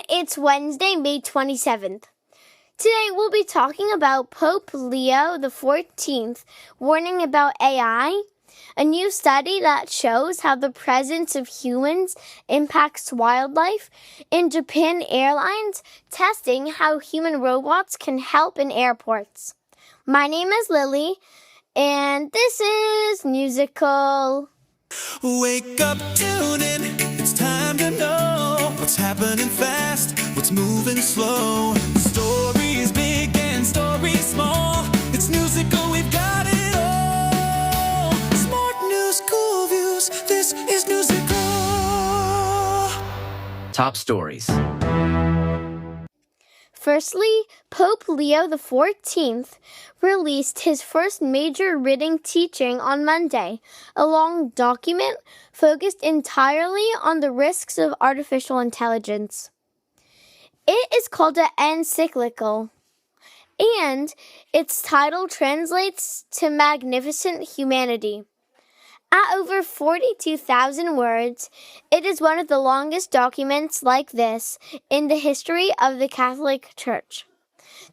It's Wednesday, May 27th. Today we'll be talking about Pope Leo XIV warning about AI, a new study that shows how the presence of humans impacts wildlife, and Japan Airlines testing how human robots can help in airports. My name is Lily, and this is Newsicle. Wake up, tune in, it's time to know what's happening fast, what's moving slow. Stories big and stories small, it's Newsicle, we've got it all. Smart news, cool views, this is Newsicle. Top stories. Firstly, Pope Leo XIV released his first major written teaching on Monday, a long document focused entirely on the risks of artificial intelligence. It is called an encyclical, and its title translates to Magnificent Humanity. At over 42,000 words, it is one of the longest documents like this in the history of the Catholic Church.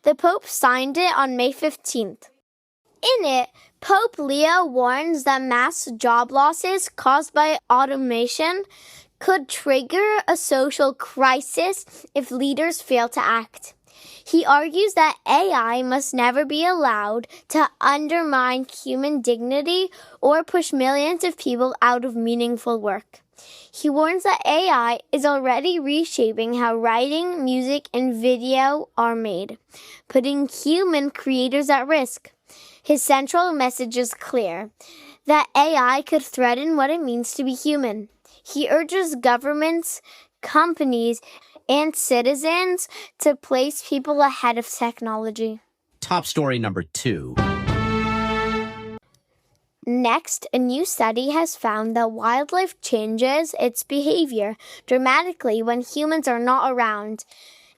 The Pope signed it on May 15th. In it, Pope Leo warns that mass job losses caused by automation could trigger a social crisis if leaders fail to act. He argues that AI must never be allowed to undermine human dignity or push millions of people out of meaningful work. He warns that AI is already reshaping how writing, music, and video are made, putting human creators at risk. His central message is clear, that AI could threaten what it means to be human. He urges governments, companies, and citizens to place people ahead of technology. Top story number 2. Next, a new study has found that wildlife changes its behavior dramatically when humans are not around.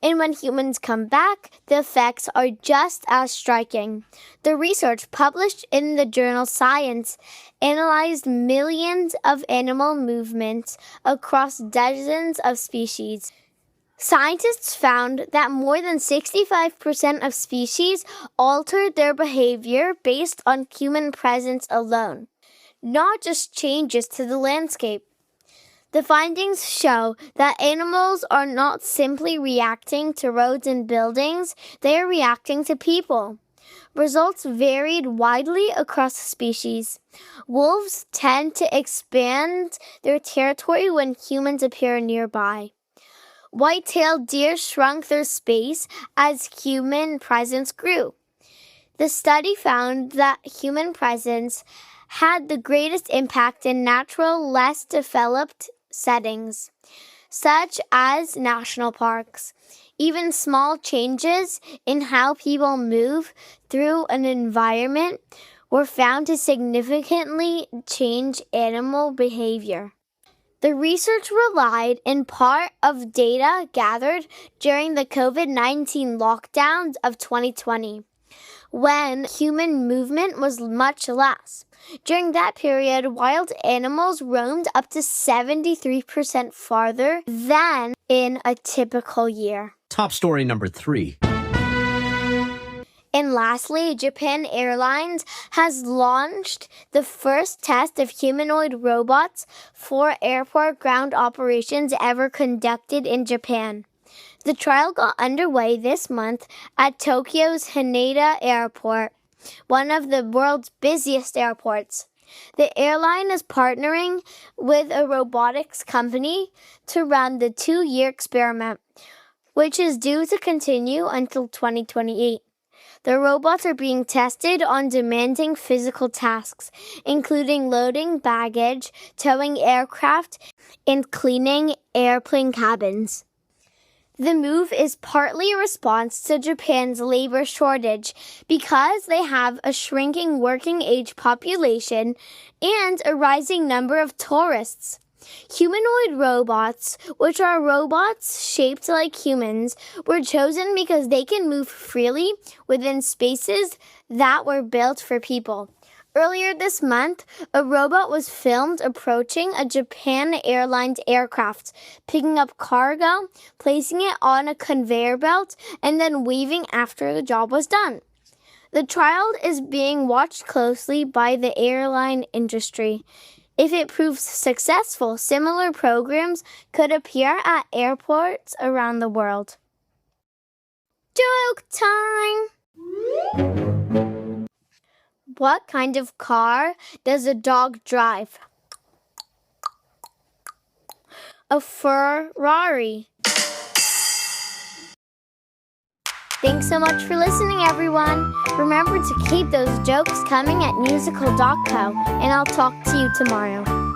And when humans come back, the effects are just as striking. The research published in the journal Science analyzed millions of animal movements across dozens of species. Scientists found that more than 65% of species altered their behavior based on human presence alone, not just changes to the landscape. The findings show that animals are not simply reacting to roads and buildings, they are reacting to people. Results varied widely across species. Wolves tend to expand their territory when humans appear nearby. White-tailed deer shrunk their space as human presence grew. The study found that human presence had the greatest impact in natural, less developed settings, such as national parks. Even small changes in how people move through an environment were found to significantly change animal behavior. The research relied in part of data gathered during the COVID-19 lockdowns of 2020, when human movement was much less. During that period, wild animals roamed up to 73% farther than in a typical year. Top story number 3. And lastly, Japan Airlines has launched the first test of humanoid robots for airport ground operations ever conducted in Japan. The trial got underway this month at Tokyo's Haneda Airport, one of the world's busiest airports. The airline is partnering with a robotics company to run the 2-year experiment, which is due to continue until 2028. The robots are being tested on demanding physical tasks, including loading baggage, towing aircraft, and cleaning airplane cabins. The move is partly a response to Japan's labor shortage because they have a shrinking working-age population and a rising number of tourists. Humanoid robots, which are robots shaped like humans, were chosen because they can move freely within spaces that were built for people. Earlier this month, a robot was filmed approaching a Japan Airlines aircraft, picking up cargo, placing it on a conveyor belt, and then leaving after the job was done. The trial is being watched closely by the airline industry. If it proves successful, similar programs could appear at airports around the world. Joke time! What kind of car does a dog drive? A Ferrari. Thanks so much for listening, everyone. Remember to keep those jokes coming at Newsicle.co, and I'll talk to you tomorrow.